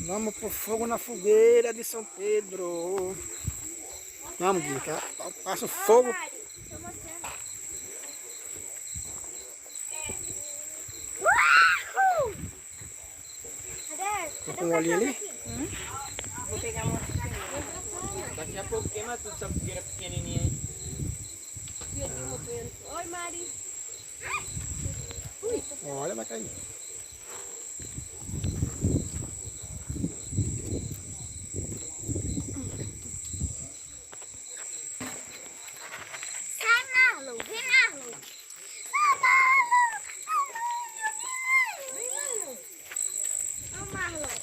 Vamos pro fogo na fogueira de São Pedro. Vamos, Gui, passa o fogo. Tá com o olhinho ali? Vou pegar uma. Daqui a pouco queima tudo essa fogueira pequenininha aí. Oi, Mari. Olha, vai cair. Sai, Marlon. Vem, Marlon. Ô, Marlon.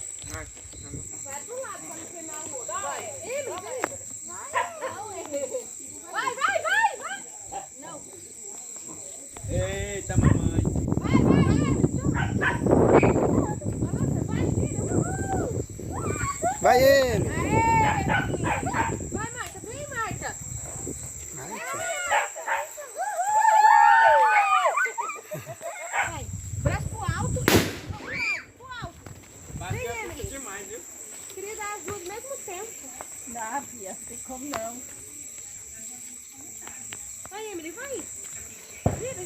Vai pro lado pra não queimar o outro. Vai. Vai. Não. Eita, mamãe. Vai. Nossa, vai, filha. Vai ele. Vai, Marta. Vem, Marta. Vai, filho. Vai. Braço pro alto. Pro alto. Bateu um pouco demais, viu? Queria dar as duas ao mesmo tempo. Dá, Bia, não tem como não. Vai, Emily, vai.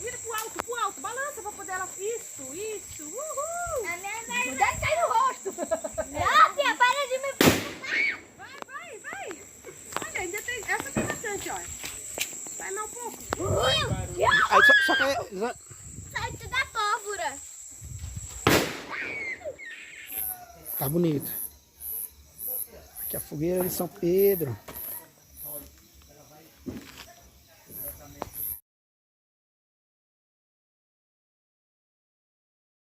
Gira pro alto. Balança pra poder ela. Isso. Uhul. A minha vai. Deve cair no rosto. Não, Bia, para de me preocupar. Vai. Olha, ainda tem. Essa tem bastante, ó. Vai mais um pouco. Aí só que Sai tudo da pólvora. tá bonito. Aqui é a fogueira de São Pedro.